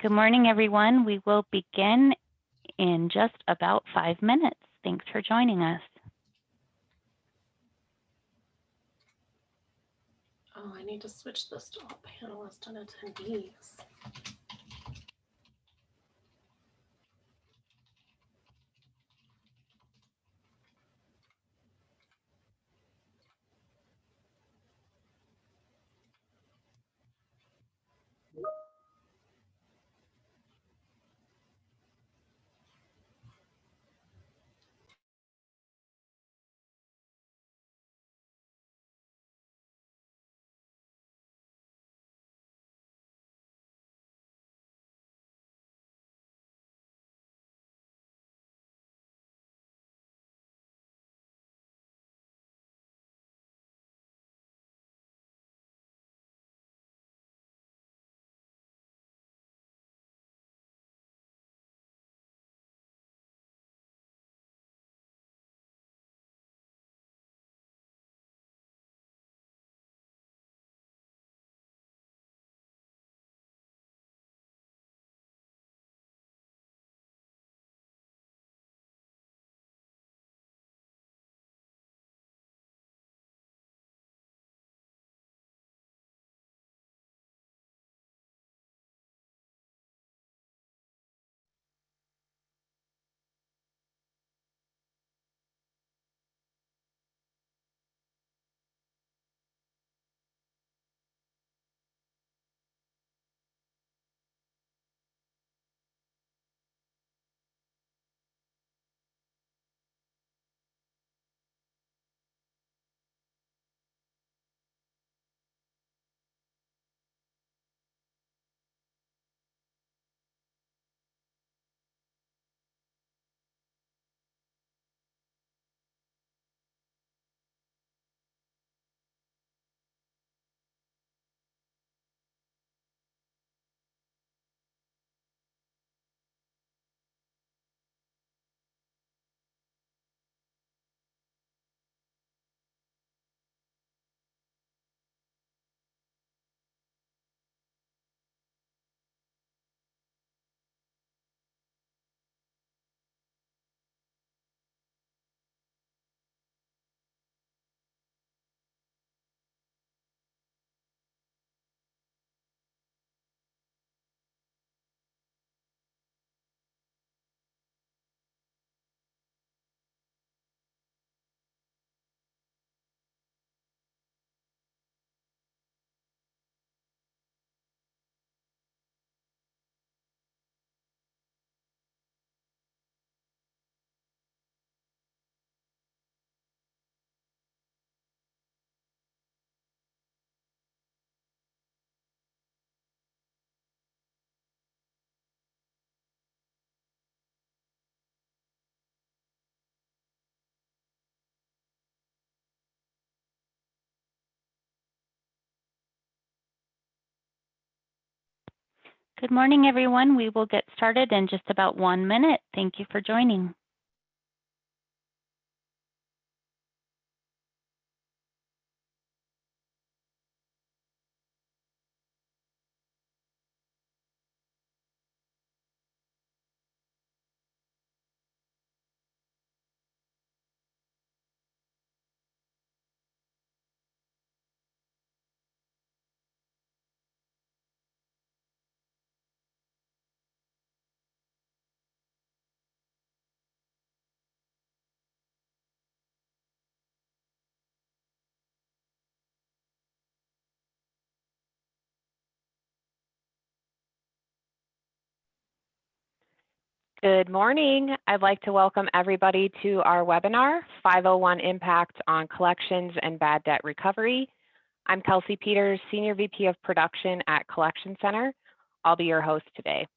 Good morning, everyone. We will begin in just about 5 minutes. Thanks for joining us. Oh, I need to switch this to all panelists and attendees. Good morning, everyone. We will get started in just about 1 minute. Thank you for joining. Good morning. I'd like to welcome everybody to our webinar, 501 Impact on Collections and Bad Debt Recovery. I'm Kelsey Peters, Senior VP of Production at Collection Center. I'll be your host today.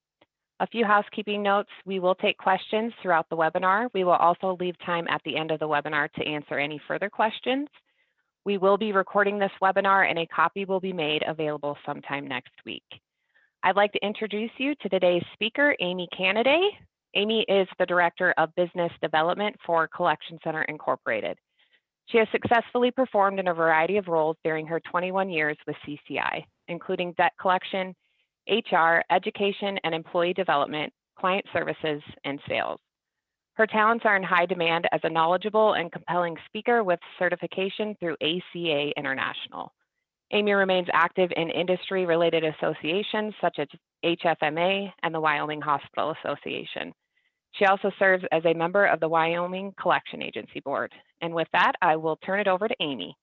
A few housekeeping notes. We will take questions throughout the webinar. We will also leave time at the end of the webinar to answer any further questions. We will be recording this webinar and a copy will be made available sometime next week. I'd like to introduce you to today's speaker, Amy Canaday. Amy is the Director of Business Development for Collection Center Incorporated. She has successfully performed in a variety of roles during her 21 years with CCI, including debt collection, HR, education and employee development, client services, and sales. Her talents are in high demand as a knowledgeable and compelling speaker with certification through ACA International. Amy remains active in industry-related associations such as HFMA and the Wyoming Hospital Association. She also serves as a member of the Wyoming Collection Agency Board. And with that, I will turn it over to Amy.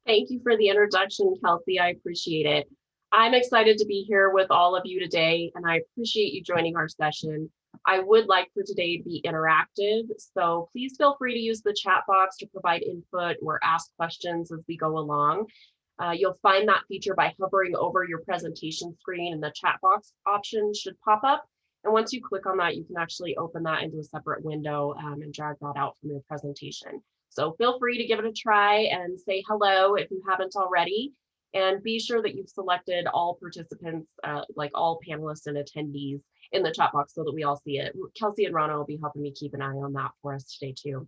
Thank you for the introduction, Kelsey. I appreciate it. I'm excited to be here with all of you today, and I appreciate you joining our session. I would like for today to be interactive, so please feel free to use the chat box to provide input or ask questions as we go along. You'll find that feature by hovering over your presentation screen, and the chat box option should pop up. And once you click on that, you can actually open that into a separate window and drag that out from your presentation. So feel free to give it a try and say hello if you haven't already. And be sure that you've selected all participants, like all panelists and attendees in the chat box so that we all see it. Kelsey and Rana will be helping me keep an eye on that for us today too.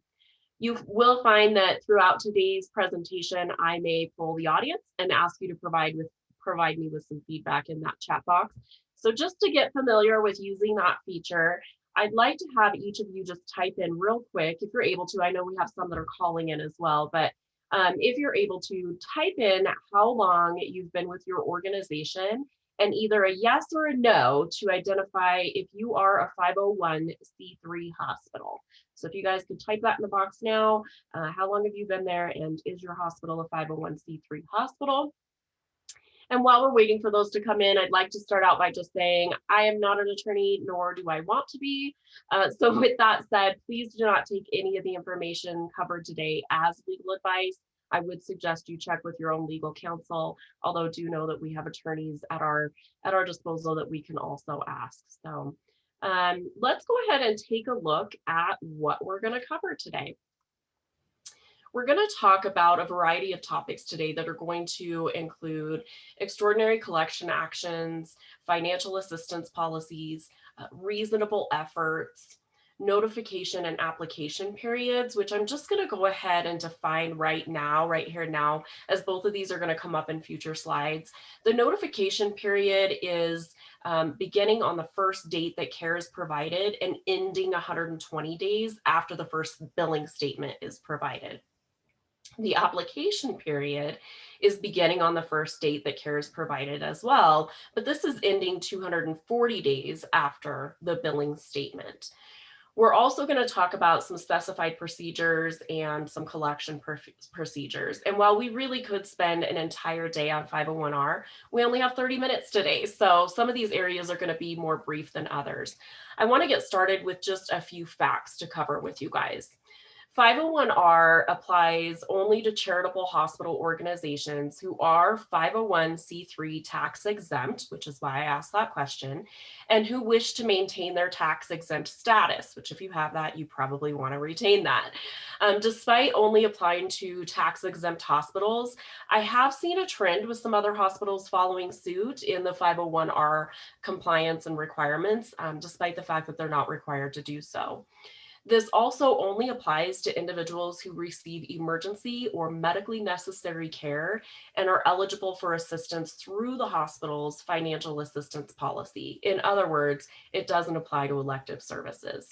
You will find that throughout today's presentation, I may poll the audience and ask you to provide me with some feedback in that chat box. So just to get familiar with using that feature, I'd like to have each of you just type in real quick, if you're able to. I know we have some that are calling in as well, but if you're able to type in how long you've been with your organization and either a yes or a no to identify if you are a 501c3 hospital. So if you guys could type that in the box now, how long have you been there, and is your hospital a 501c3 hospital? And while we're waiting for those to come in, I'd like to start out by just saying I am not an attorney, nor do I want to be. So with that said, please do not take any of the information covered today as legal advice. I would suggest you check with your own legal counsel, although do know that we have attorneys at our disposal that we can also ask. So let's go ahead and take a look at what we're going to cover today. We're going to talk about a variety of topics today that are going to include extraordinary collection actions, financial assistance policies, reasonable efforts, notification and application periods, which I'm just going to go ahead and define right here now, as both of these are going to come up in future slides. The notification period is beginning on the first date that care is provided and ending 120 days after the first billing statement is provided. The application period is beginning on the first date that care is provided as well, but this is ending 240 days after the billing statement. We're also going to talk about some specified procedures and some collection procedures. And while we really could spend an entire day on 501R, we only have 30 minutes today. So some of these areas are going to be more brief than others. I want to get started with just a few facts to cover with you guys. 501R applies only to charitable hospital organizations who are 501c3 tax exempt, which is why I asked that question, and who wish to maintain their tax exempt status, which if you have that, you probably want to retain that. Despite only applying to tax exempt hospitals, I have seen a trend with some other hospitals following suit in the 501R compliance and requirements, despite the fact that they're not required to do so. This also only applies to individuals who receive emergency or medically necessary care and are eligible for assistance through the hospital's financial assistance policy. In other words, it doesn't apply to elective services.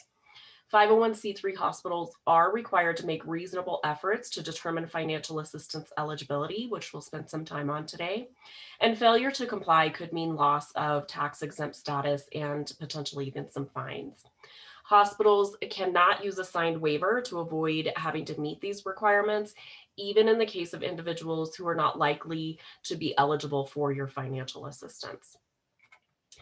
501c3 hospitals are required to make reasonable efforts to determine financial assistance eligibility, which we'll spend some time on today. And failure to comply could mean loss of tax exempt status and potentially even some fines. Hospitals cannot use a signed waiver to avoid having to meet these requirements, even in the case of individuals who are not likely to be eligible for your financial assistance.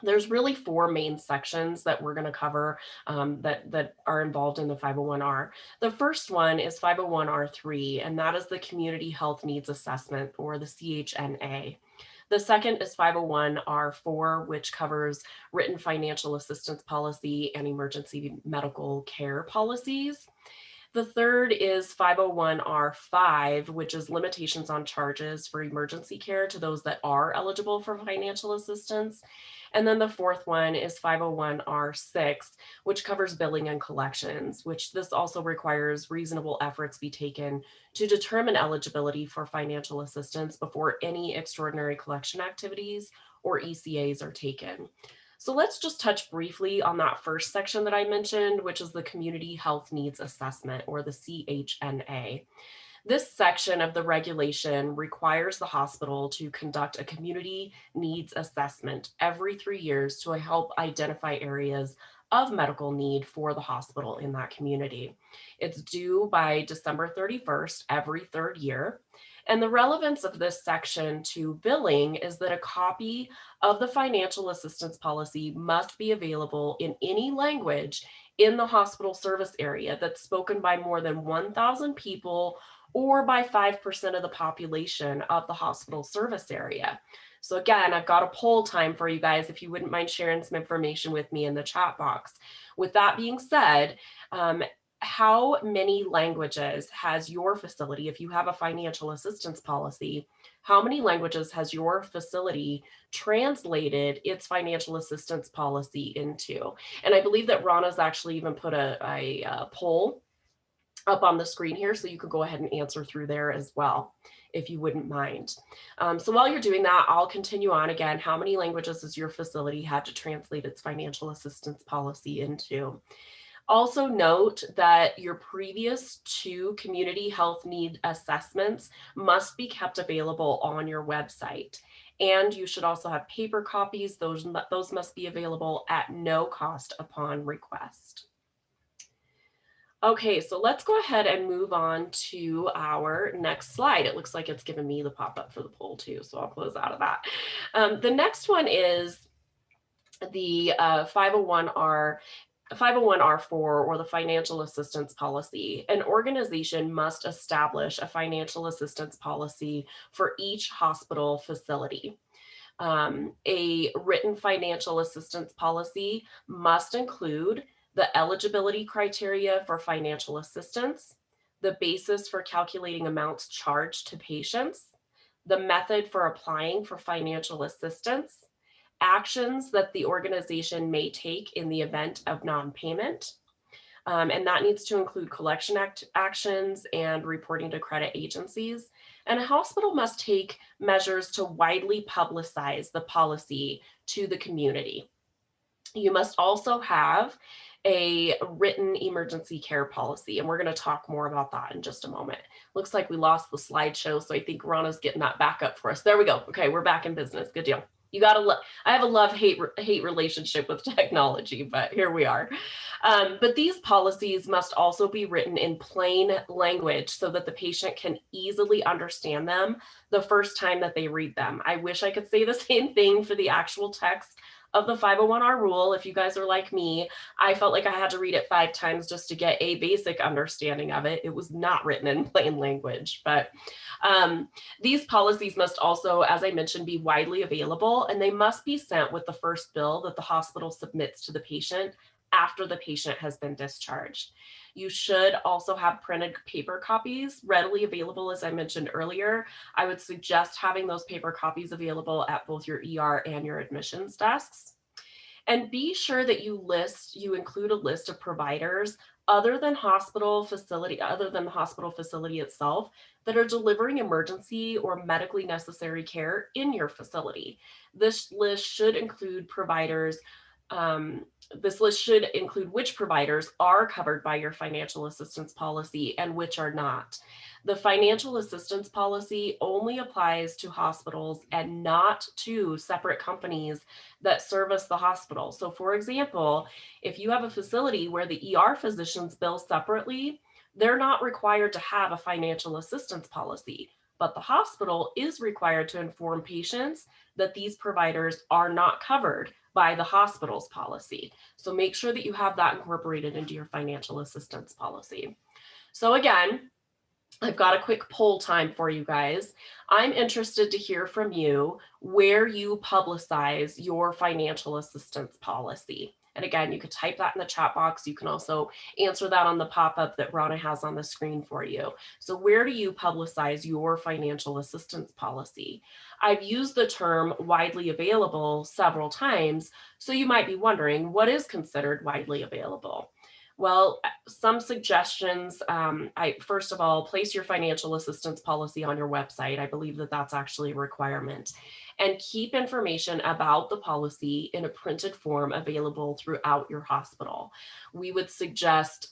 There's really four main sections that we're going to cover that are involved in the 501R. The first one is 501R3, and that is the Community Health Needs Assessment, or the CHNA. The second is 501R4, which covers written financial assistance policy and emergency medical care policies. The third is 501R5, which is limitations on charges for emergency care to those that are eligible for financial assistance. And then the fourth one is 501R6, which covers billing and collections, which this also requires reasonable efforts be taken to determine eligibility for financial assistance before any extraordinary collection activities or ECAs are taken. So let's just touch briefly on that first section that I mentioned, which is the Community Health Needs Assessment, or the CHNA. This section of the regulation requires the hospital to conduct a community needs assessment every 3 years to help identify areas of medical need for the hospital in that community. It's due by December 31st every third year. And the relevance of this section to billing is that a copy of the financial assistance policy must be available in any language in the hospital service area that's spoken by more than 1,000 people or by 5% of the population of the hospital service area. So again, I've got a poll time for you guys if you wouldn't mind sharing some information with me in the chat box. With that being said, how many languages has your facility, if you have a financial assistance policy, how many languages has your facility translated its financial assistance policy into? And I believe that Rana's actually even put a poll up on the screen here, so you could go ahead and answer through there as well, if you wouldn't mind. So while you're doing that, I'll continue on again. How many languages has your facility had to translate its financial assistance policy into? Also note that your previous 2 community health need assessments must be kept available on your website. And you should also have paper copies. Those must be available at no cost upon request. Okay, so let's go ahead and move on to our next slide. It looks like it's given me the pop-up for the poll too, so I'll close out of that. The next one is the 501R4, or the financial assistance policy. An organization must establish a financial assistance policy for each hospital facility. A written financial assistance policy must include the eligibility criteria for financial assistance, the basis for calculating amounts charged to patients, the method for applying for financial assistance, actions that the organization may take in the event of non-payment. And that needs to include collection actions and reporting to credit agencies. And a hospital must take measures to widely publicize the policy to the community. You must also have a written emergency care policy, and we're going to talk more about that in just a moment. Looks like we lost the slideshow, so I think Rana's getting that back up for us. There we go. Okay, we're back in business. Good deal. You gotta I have a love-hate relationship with technology, but here we are. But these policies must also be written in plain language so that the patient can easily understand them the first time that they read them. I wish I could say the same thing for the actual text of the 501R rule. If you guys are like me, I felt like I had to read it 5 times just to get a basic understanding of it. It was not written in plain language, but these policies must also, as I mentioned, be widely available, and they must be sent with the first bill that the hospital submits to the patient after the patient has been discharged. You should also have printed paper copies readily available, as I mentioned earlier. I would suggest having those paper copies available at both your ER and your admissions desks. And be sure that you include a list of providers other than the hospital facility itself that are delivering emergency or medically necessary care in your facility. This list should include providers. This list should include which providers are covered by your financial assistance policy and which are not. The financial assistance policy only applies to hospitals and not to separate companies that service the hospital. So for example, if you have a facility where the ER physicians bill separately, they're not required to have a financial assistance policy, but the hospital is required to inform patients that these providers are not covered by the hospital's policy. So make sure that you have that incorporated into your financial assistance policy. So again, I've got a quick poll time for you guys. I'm interested to hear from you where you publicize your financial assistance policy. And again, you could type that in the chat box. You can also answer that on the pop-up that Rana has on the screen for you. So where do you publicize your financial assistance policy? I've used the term widely available several times, so you might be wondering, what is considered widely available? Well, some suggestions. First of all, place your financial assistance policy on your website. I believe that that's actually a requirement. And keep information about the policy in a printed form available throughout your hospital. We would suggest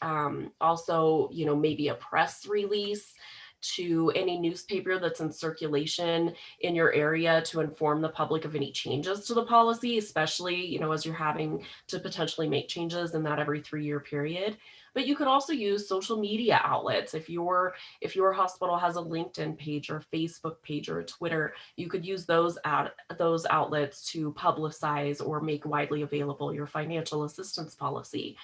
also, maybe a press release to any newspaper that's in circulation in your area to inform the public of any changes to the policy, especially, as you're having to potentially make changes in that every 3-year period. But you could also use social media outlets. If your hospital has a LinkedIn page or a Facebook page or a Twitter, you could use those outlets to publicize or make widely available your financial assistance policy.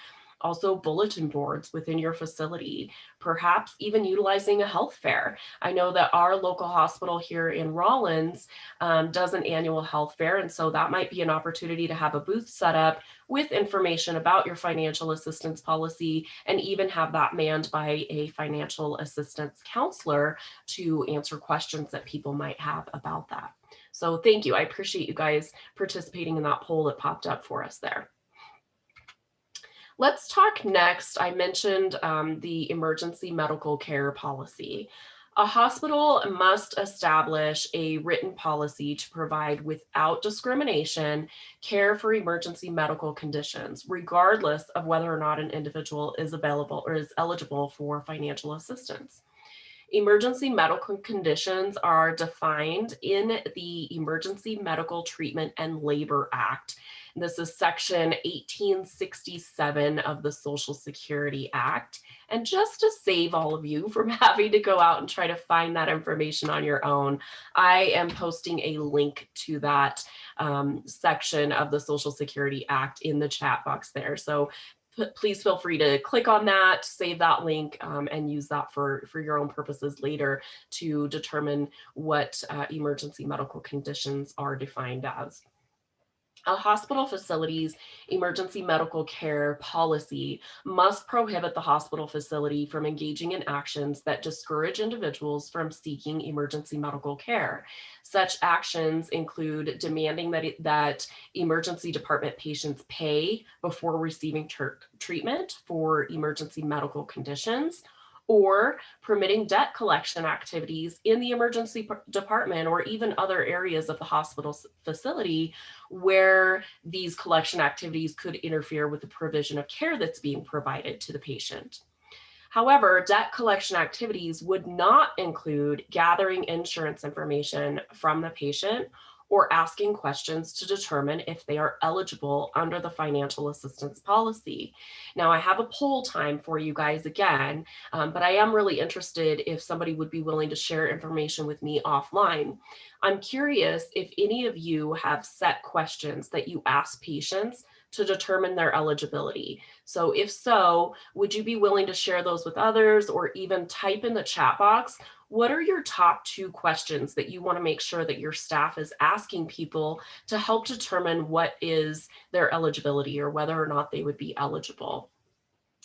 Also, bulletin boards within your facility, perhaps even utilizing a health fair. I know that our local hospital here in Rollins does an annual health fair, and so that might be an opportunity to have a booth set up with information about your financial assistance policy, and even have that manned by a financial assistance counselor to answer questions that people might have about that. So thank you. I appreciate you guys participating in that poll that popped up for us there. Let's talk next. I mentioned the emergency medical care policy. A hospital must establish a written policy to provide without discrimination care for emergency medical conditions, regardless of whether or not an individual is available or is eligible for financial assistance. Emergency medical conditions are defined in the Emergency Medical Treatment and Labor Act. This is Section 1867 of the Social Security Act. And just to save all of you from having to go out and try to find that information on your own, I am posting a link to that section of the Social Security Act in the chat box there. So please feel free to click on that, save that link, and use that for your own purposes later to determine what emergency medical conditions are defined as. A hospital facility's emergency medical care policy must prohibit the hospital facility from engaging in actions that discourage individuals from seeking emergency medical care. Such actions include demanding that emergency department patients pay before receiving treatment for emergency medical conditions, or permitting debt collection activities in the emergency department or even other areas of the hospital facility where these collection activities could interfere with the provision of care that's being provided to the patient. However, debt collection activities would not include gathering insurance information from the patient or asking questions to determine if they are eligible under the financial assistance policy. Now, I have a poll time for you guys again, but I am really interested if somebody would be willing to share information with me offline. I'm curious if any of you have set questions that you ask patients to determine their eligibility. So if so, would you be willing to share those with others, or even type in the chat box, what are your top 2 questions that you want to make sure that your staff is asking people to help determine what is their eligibility or whether or not they would be eligible?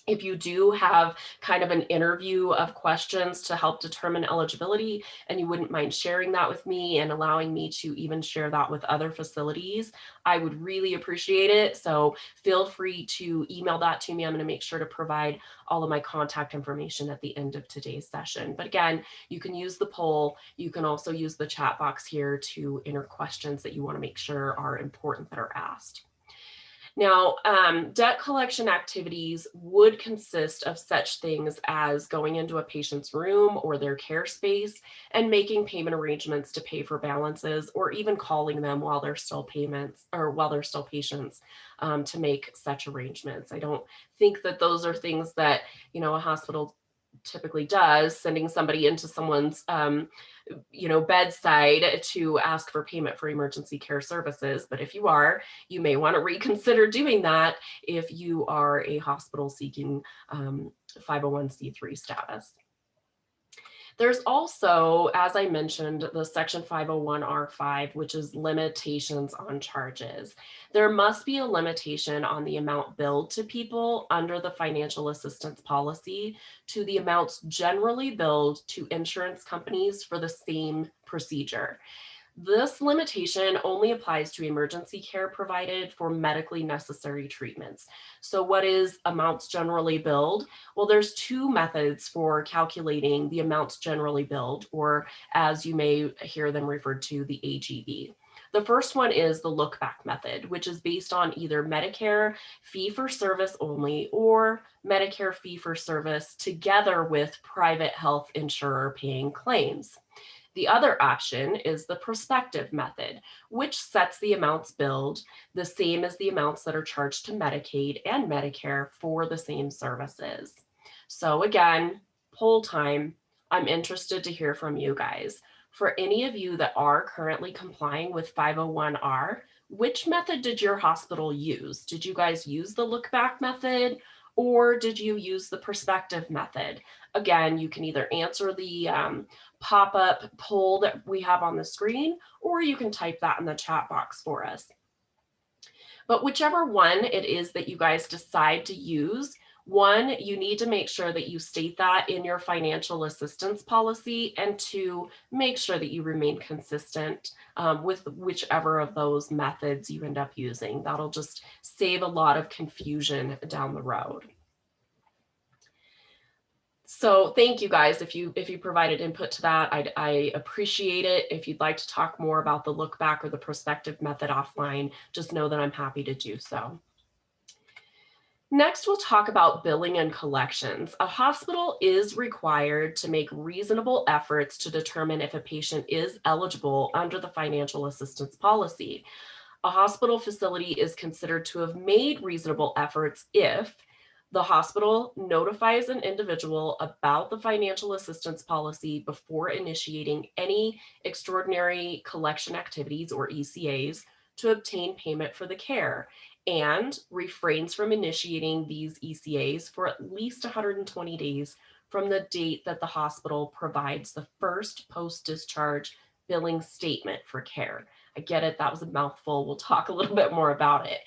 If you do have kind of an interview of questions to help determine eligibility, and you wouldn't mind sharing that with me and allowing me to even share that with other facilities, I would really appreciate it. So feel free to email that to me. I'm going to make sure to provide all of my contact information at the end of today's session. But again, you can use the poll. You can also use the chat box here to enter questions that you want to make sure are important that are asked. Now, debt collection activities would consist of such things as going into a patient's room or their care space and making payment arrangements to pay for balances, or even calling them while they're still patients to make such arrangements. I don't think that those are things that, a hospital typically does, sending somebody into someone's bedside to ask for payment for emergency care services. But if you are, you may want to reconsider doing that if you are a hospital seeking 501c3 status. There's also, as I mentioned, the Section 501R5, which is limitations on charges. There must be a limitation on the amount billed to people under the financial assistance policy to the amounts generally billed to insurance companies for the same procedure. This limitation only applies to emergency care provided for medically necessary treatments. So what is amounts generally billed? Well, there's two methods for calculating the amounts generally billed, or as you may hear them referred to, the AGB. The first one is the look back method, which is based on either Medicare fee for service only or Medicare fee for service together with private health insurer paying claims. The other option is the prospective method, which sets the amounts billed the same as the amounts that are charged to Medicaid and Medicare for the same services. So again, poll time. I'm interested to hear from you guys. For any of you that are currently complying with 501R, which method did your hospital use? Did you guys use the look back method or did you use the prospective method? Again, you can either answer the pop-up poll that we have on the screen, or you can type that in the chat box for us. But whichever one it is that you guys decide to use, one, you need to make sure that you state that in your financial assistance policy, and two, make sure that you remain consistent with whichever of those methods you end up using. That'll just save a lot of confusion down the road. So thank you guys if you provided input to that. I appreciate it. If you'd like to talk more about the look back or the prospective method offline, just know that I'm happy to do so. Next, we'll talk about billing and collections. A hospital is required to make reasonable efforts to determine if a patient is eligible under the financial assistance policy. A hospital facility is considered to have made reasonable efforts if the hospital notifies an individual about the financial assistance policy before initiating any extraordinary collection activities or ECAs to obtain payment for the care, and refrains from initiating these ECAs for at least 120 days from the date that the hospital provides the first post-discharge billing statement for care. I get it, that was a mouthful. We'll talk a little bit more about it.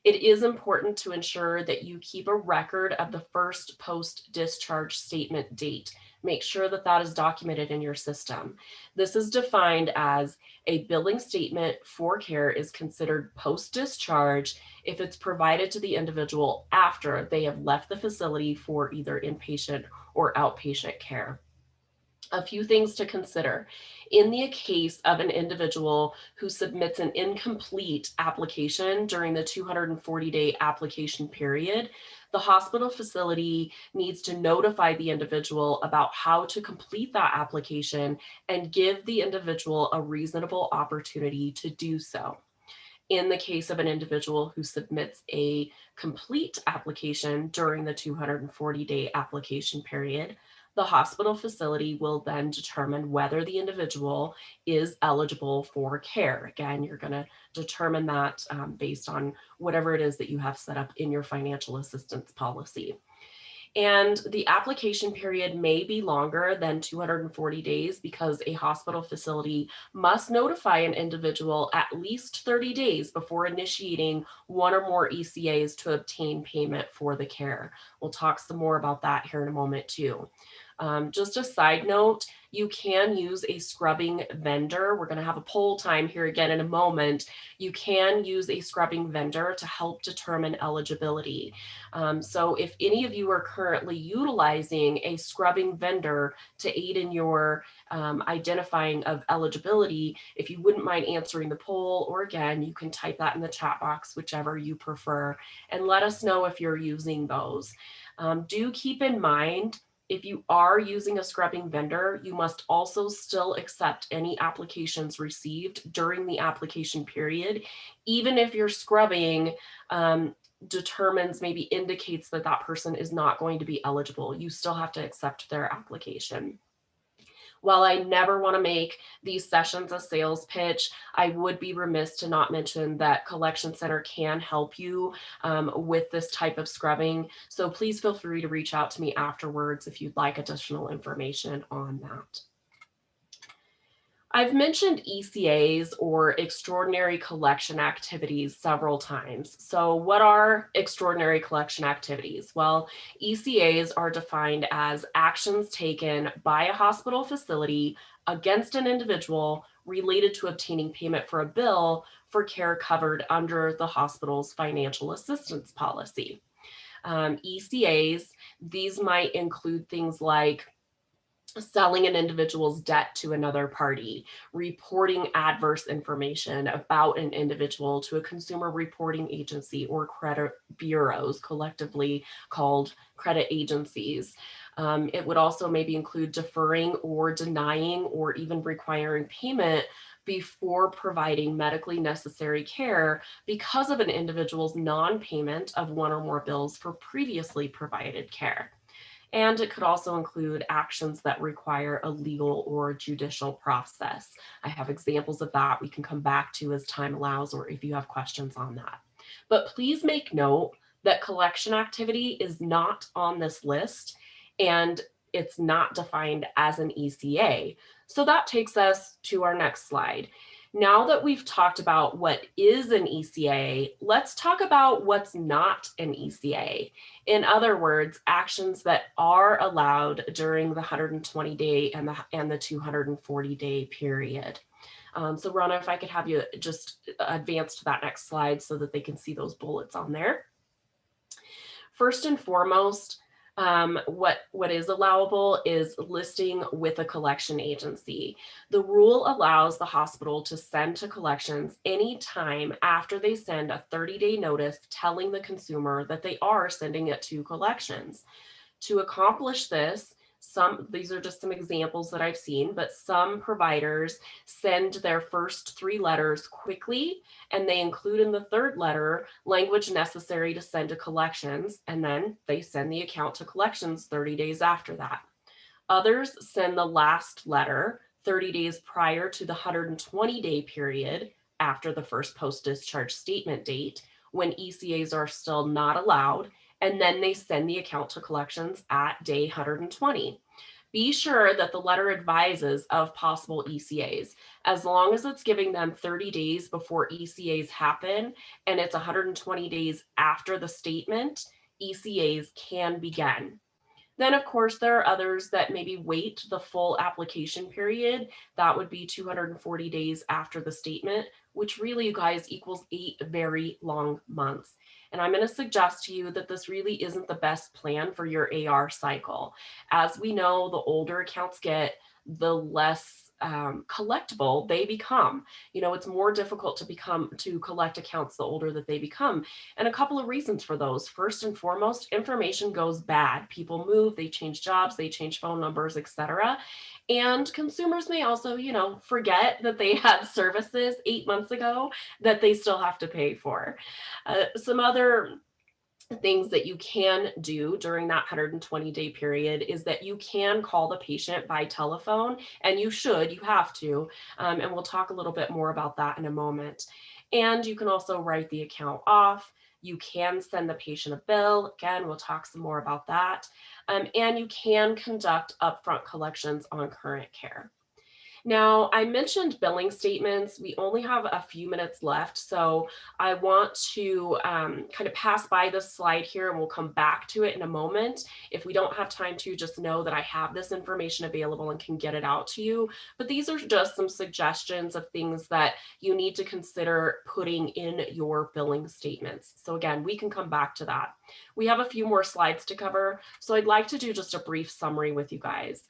It is important to ensure that you keep a record of the first post-discharge statement date. Make sure that that is documented in your system. This is defined as a billing statement for care is considered post-discharge if it's provided to the individual after they have left the facility for either inpatient or outpatient care. A few things to consider. In the case of an individual who submits an incomplete application during the 240-day application period, the hospital facility needs to notify the individual about how to complete that application and give the individual a reasonable opportunity to do so. In the case of an individual who submits a complete application during the 240-day application period, the hospital facility will then determine whether the individual is eligible for care. Again, you're going to determine that based on whatever it is that you have set up in your financial assistance policy. And the application period may be longer than 240 days because a hospital facility must notify an individual at least 30 days before initiating one or more ECAs to obtain payment for the care. We'll talk some more about that here in a moment too. Just a side note, you can use a scrubbing vendor. We're going to have a poll time here again in a moment. You can use a scrubbing vendor to help determine eligibility. So if any of you are currently utilizing a scrubbing vendor to aid in your identifying of eligibility, if you wouldn't mind answering the poll, or again, you can type that in the chat box, whichever you prefer, and let us know if you're using those. Do keep in mind, if you are using a scrubbing vendor, you must also still accept any applications received during the application period, even if your scrubbing determines, maybe indicates that that person is not going to be eligible. You still have to accept their application. While I never want to make these sessions a sales pitch, I would be remiss to not mention that Collection Center can help you with this type of scrubbing. So please feel free to reach out to me afterwards if you'd like additional information on that. I've mentioned ECAs, or extraordinary collection activities, several times. So what are extraordinary collection activities? Well, ECAs are defined as actions taken by a hospital facility against an individual related to obtaining payment for a bill for care covered under the hospital's financial assistance policy. ECAs, these might include things like selling an individual's debt to another party, reporting adverse information about an individual to a consumer reporting agency or credit bureaus, collectively called credit agencies. It would also maybe include deferring or denying or even requiring payment before providing medically necessary care because of an individual's non-payment of one or more bills for previously provided care. And it could also include actions that require a legal or judicial process. I have examples of that we can come back to as time allows, or if you have questions on that. But please make note that collection activity is not on this list, and it's not defined as an ECA. So that takes us to our next slide. Now that we've talked about what is an ECA, let's talk about what's not an ECA. In other words, actions that are allowed during the 120-day and the 240-day period. So Rana, if I could have you just advance to that next slide so that they can see those bullets on there. First and foremost, what is allowable is listing with a collection agency. The rule allows the hospital to send to collections anytime after they send a 30-day notice telling the consumer that they are sending it to collections. To accomplish this, these are just some examples that I've seen, but some providers send their first 3 letters quickly, and they include in the 3rd letter language necessary to send to collections, and then they send the account to collections 30 days after that. Others send the last letter 30 days prior to the 120-day period after the first post-discharge statement date, when ECAs are still not allowed, and then they send the account to collections at day 120. Be sure that the letter advises of possible ECAs. As long as it's giving them 30 days before ECAs happen and it's 120 days after the statement, ECAs can begin. Then, of course, there are others that maybe wait the full application period. That would be 240 days after the statement, which really, you guys, equals 8 very long months. And I'm going to suggest to you that this really isn't the best plan for your AR cycle. As we know, the older accounts get, the less collectible they become. You know, it's more difficult to collect accounts the older that they become. And a couple of reasons for those. First and foremost, information goes bad. People move, they change jobs, they change phone numbers, etc. And consumers may also, forget that they had services 8 months ago that they still have to pay for. Some other things that you can do during that 120-day period is that you can call the patient by telephone, and you have to, and we'll talk a little bit more about that in a moment. And you can also write the account off. You can send the patient a bill. Again, we'll talk some more about that. And you can conduct upfront collections on current care. Now, I mentioned billing statements. We only have a few minutes left, so I want to kind of pass by this slide here, and we'll come back to it in a moment. If we don't have time to, just know that I have this information available and can get it out to you. But these are just some suggestions of things that you need to consider putting in your billing statements. So again, we can come back to that. We have a few more slides to cover, so I'd like to do just a brief summary with you guys.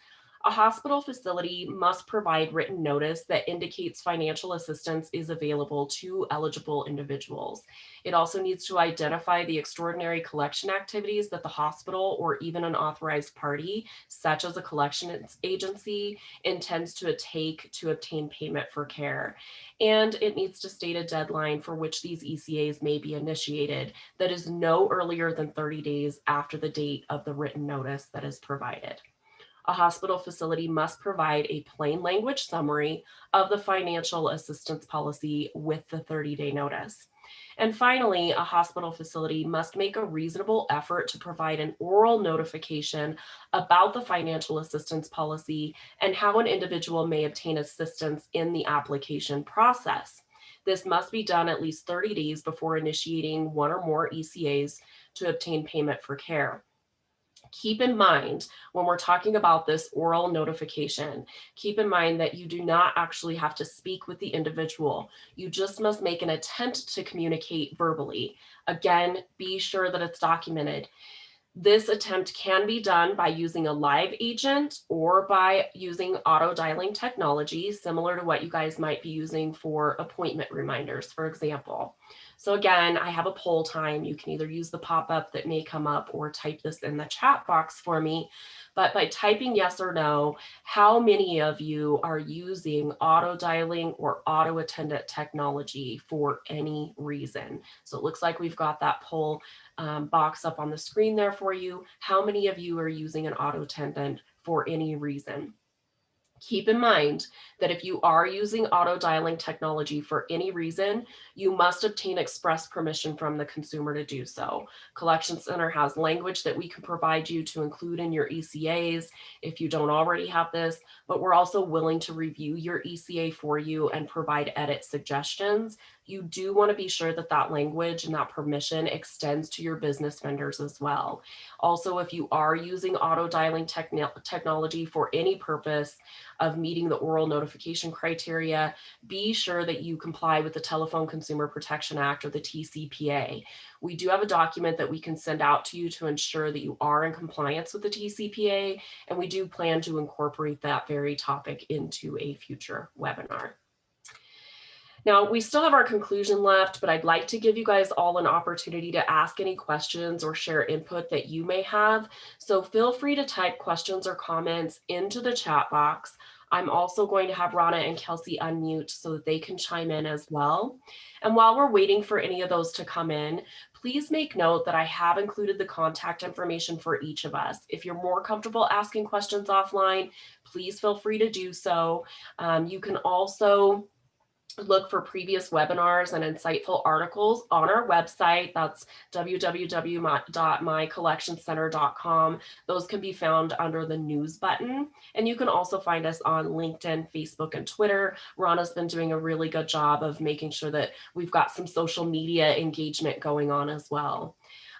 A hospital facility must provide written notice that indicates financial assistance is available to eligible individuals. It also needs to identify the extraordinary collection activities that the hospital or even an authorized party, such as a collections agency, intends to take to obtain payment for care. And it needs to state a deadline for which these ECAs may be initiated that is no earlier than 30 days after the date of the written notice that is provided. A hospital facility must provide a plain language summary of the financial assistance policy with the 30-day notice. And finally, a hospital facility must make a reasonable effort to provide an oral notification about the financial assistance policy and how an individual may obtain assistance in the application process. This must be done at least 30 days before initiating one or more ECAs to obtain payment for care. Keep in mind, when we're talking about this oral notification, keep in mind that you do not actually have to speak with the individual. You just must make an attempt to communicate verbally. Again, be sure that it's documented. This attempt can be done by using a live agent or by using auto dialing technology, similar to what you guys might be using for appointment reminders, for example. So again, I have a poll time. You can either use the pop-up that may come up or type this in the chat box for me. But by typing yes or no, how many of you are using auto dialing or auto attendant technology for any reason? So it looks like we've got that poll box up on the screen there for you. How many of you are using an auto attendant for any reason? Keep in mind that if you are using auto dialing technology for any reason, you must obtain express permission from the consumer to do so. Collection Center has language that we can provide you to include in your ECAs if you don't already have this, but we're also willing to review your ECA for you and provide edit suggestions. You do want to be sure that that language and that permission extends to your business vendors as well. Also, if you are using auto dialing technology for any purpose of meeting the oral notification criteria, be sure that you comply with the Telephone Consumer Protection Act or the TCPA. We do have a document that we can send out to you to ensure that you are in compliance with the TCPA, and we do plan to incorporate that very topic into a future webinar. Now, we still have our conclusion left, but I'd like to give you guys all an opportunity to ask any questions or share input that you may have. So feel free to type questions or comments into the chat box. I'm also going to have Rana and Kelsey unmute so that they can chime in as well. And while we're waiting for any of those to come in, please make note that I have included the contact information for each of us. If you're more comfortable asking questions offline, please feel free to do so. You can also look for previous webinars and insightful articles on our website. That's www.mycollectioncenter.com. Those can be found under the news button. And you can also find us on LinkedIn, Facebook, and Twitter. Rana's been doing a really good job of making sure that we've got some social media engagement going on as well.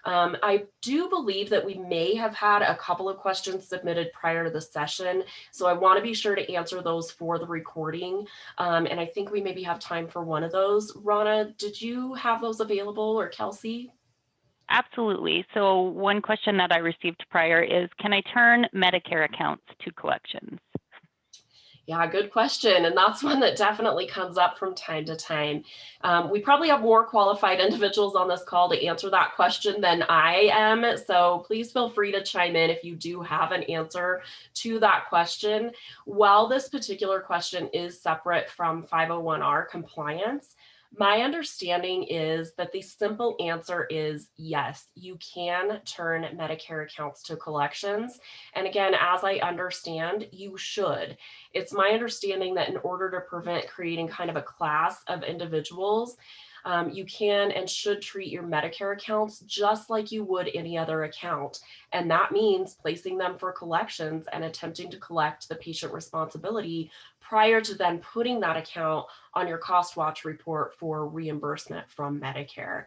I do believe that we may have had a couple of questions submitted prior to the session, so I want to be sure to answer those for the recording. And I think we maybe have time for one of those. Rana, did you have those available, or Kelsey? Absolutely. So one question that I received prior is, can I turn Medicare accounts to collections? Yeah, good question. And that's one that definitely comes up from time to time. We probably have more qualified individuals on this call to answer that question than I am. So please feel free to chime in if you do have an answer to that question. While this particular question is separate from 501R compliance, my understanding is that the simple answer is yes, you can turn Medicare accounts to collections. And again, as I understand, you should. It's my understanding that in order to prevent creating kind of a class of individuals, you can and should treat your Medicare accounts just like you would any other account. And that means placing them for collections and attempting to collect the patient responsibility prior to then putting that account on your cost watch report for reimbursement from Medicare.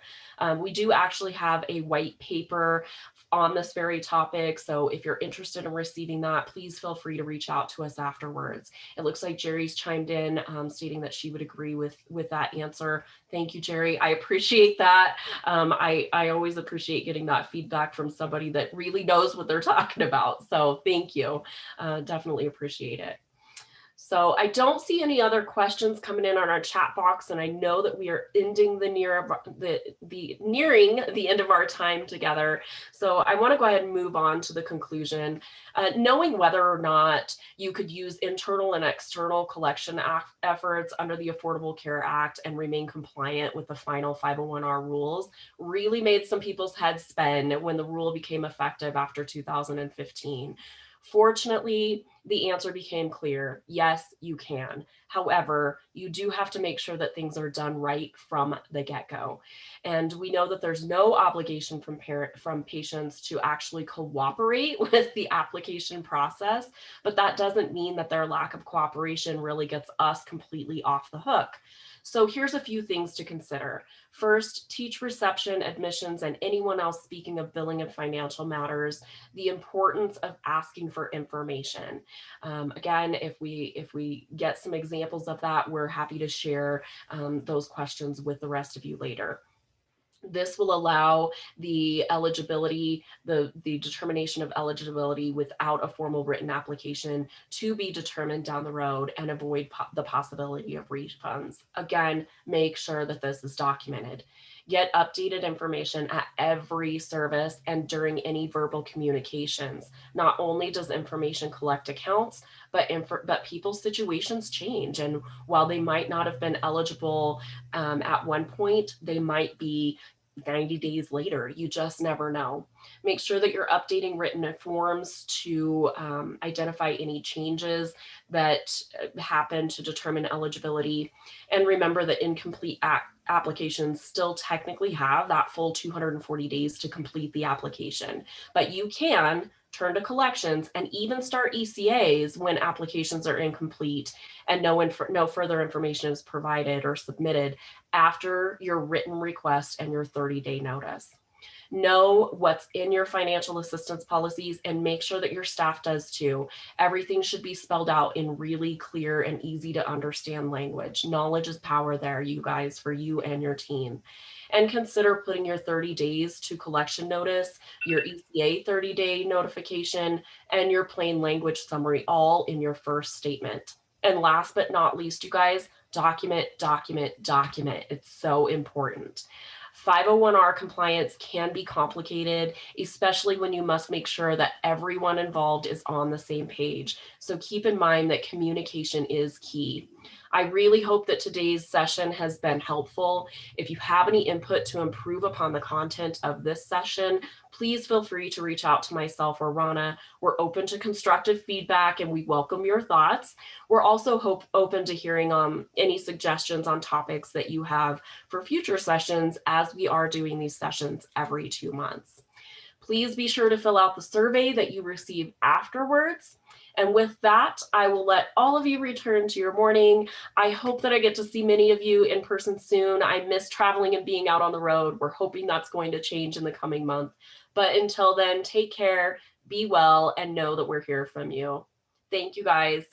We do actually have a white paper on this very topic. So if you're interested in receiving that, please feel free to reach out to us afterwards. It looks like Jerry's chimed in stating that she would agree with that answer. Thank you, Jerry. I appreciate that. I always appreciate getting that feedback from somebody that really knows what they're talking about. So thank you. Definitely appreciate it. So I don't see any other questions coming in on our chat box, and I know that we are ending nearing the end of our time together. So I want to go ahead and move on to the conclusion. Knowing whether or not you could use internal and external collection efforts under the Affordable Care Act and remain compliant with the final 501R rules really made some people's heads spin when the rule became effective after 2015. Fortunately, the answer became clear. Yes, you can. However, you do have to make sure that things are done right from the get-go. And we know that there's no obligation from patients to actually cooperate with the application process, but that doesn't mean that their lack of cooperation really gets us completely off the hook. So here's a few things to consider. First, teach reception, admissions, and anyone else speaking of billing and financial matters the importance of asking for information. Again, if we get some examples of that, we're happy to share those questions with the rest of you later. This will allow the eligibility, the determination of eligibility without a formal written application to be determined down the road and avoid the possibility of refunds. Again, make sure that this is documented. Get updated information at every service and during any verbal communications. Not only does information collect accounts, but people's situations change. And while they might not have been eligible at one point, they might be 90 days later. You just never know. Make sure that you're updating written forms to identify any changes that happen to determine eligibility. And remember that incomplete applications still technically have that full 240 days to complete the application, but you can turn to collections and even start ECAs when applications are incomplete and no further information is provided or submitted after your written request and your 30-day notice. Know what's in your financial assistance policies and make sure that your staff does too. Everything should be spelled out in really clear and easy to understand language. Knowledge is power there, you guys, for you and your team. And consider putting your 30 days to collection notice, your ECA 30-day notification, and your plain language summary all in your first statement. And last but not least, you guys, document, document, document. It's so important. 501R compliance can be complicated, especially when you must make sure that everyone involved is on the same page. So keep in mind that communication is key. I really hope that today's session has been helpful. If you have any input to improve upon the content of this session, please feel free to reach out to myself or Rana. We're open to constructive feedback and we welcome your thoughts. We're also open to hearing any suggestions on topics that you have for future sessions, as we are doing these sessions every 2 months. Please be sure to fill out the survey that you receive afterwards. And with that, I will let all of you return to your morning. I hope that I get to see many of you in person soon. I miss traveling and being out on the road. We're hoping that's going to change in the coming month. But until then, take care, be well, and know that we're here from you. Thank you, guys.